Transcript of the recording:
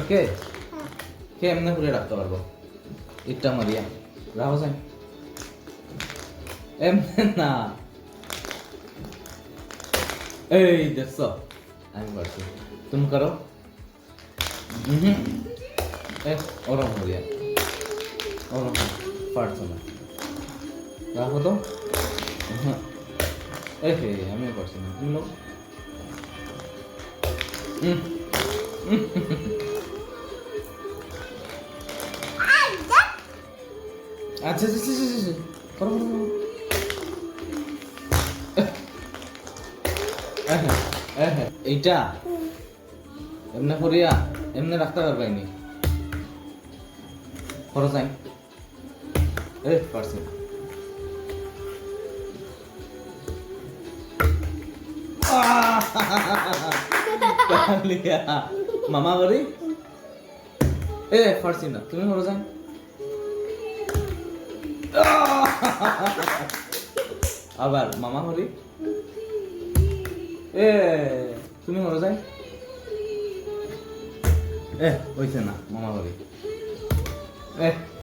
কে কে এমনি করে রাখতে পারবো ইটটা মারিয়া রাখো যাই এমনি না এই দেখছো আমি পারছি তুমি করো ওরম মারিয়া ওরম পারছো না রাখো তো এই হে আমিও পারছি না তুমি লোক আচ্ছা আচ্ছা আচ্ছা আচ্ছা করো করো করো এইটা এমনি করিয়া এমনি রাখতে পারবাইনি করো যাই এই পারছি মামা করি এ পারছি না তুমি করো যাই আবার মামা করি এ তুমি করো যাই হইছে না মামা করি